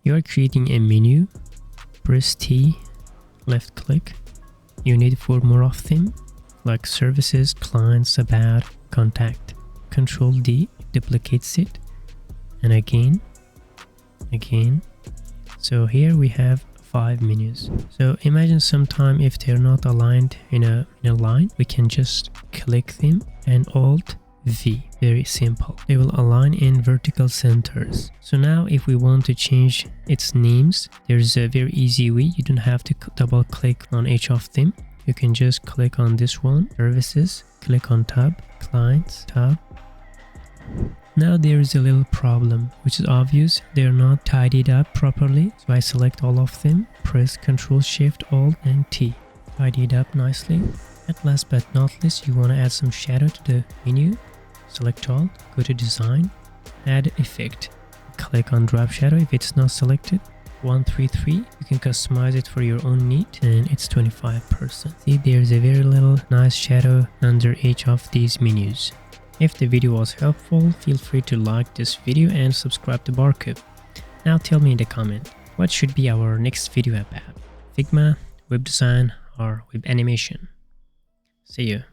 You are creating a menu. Press T, left click. You need 4 more of them, like services, clients, about, contact. Ctrl D duplicates it, and again. So here we have 5 menus. So imagine sometime if they're not aligned in a line, we can just click them and Alt V. Very simple. They will align in vertical centers. So now if we want to change its names, there's a very easy way. You don't have to double click on each of them. You can just click on this one, services, click on tab, clients, tab. Now there is a little problem, which is obvious. They're not tidied up properly. So I select all of them, press Ctrl Shift Alt and T. Tidy it up nicely. And last but not least, you want to add some shadow to the menu. Select all, go to design, add effect. Click on drop shadow if it's not selected. 133. You can customize it for your own need, and it's 25%. See, there's a very little nice shadow under each of these menus. If the video was helpful, feel free to like this video and subscribe to Barcode. Now tell me in the comment, what should be our next video about? Figma, web design, or web animation? See you.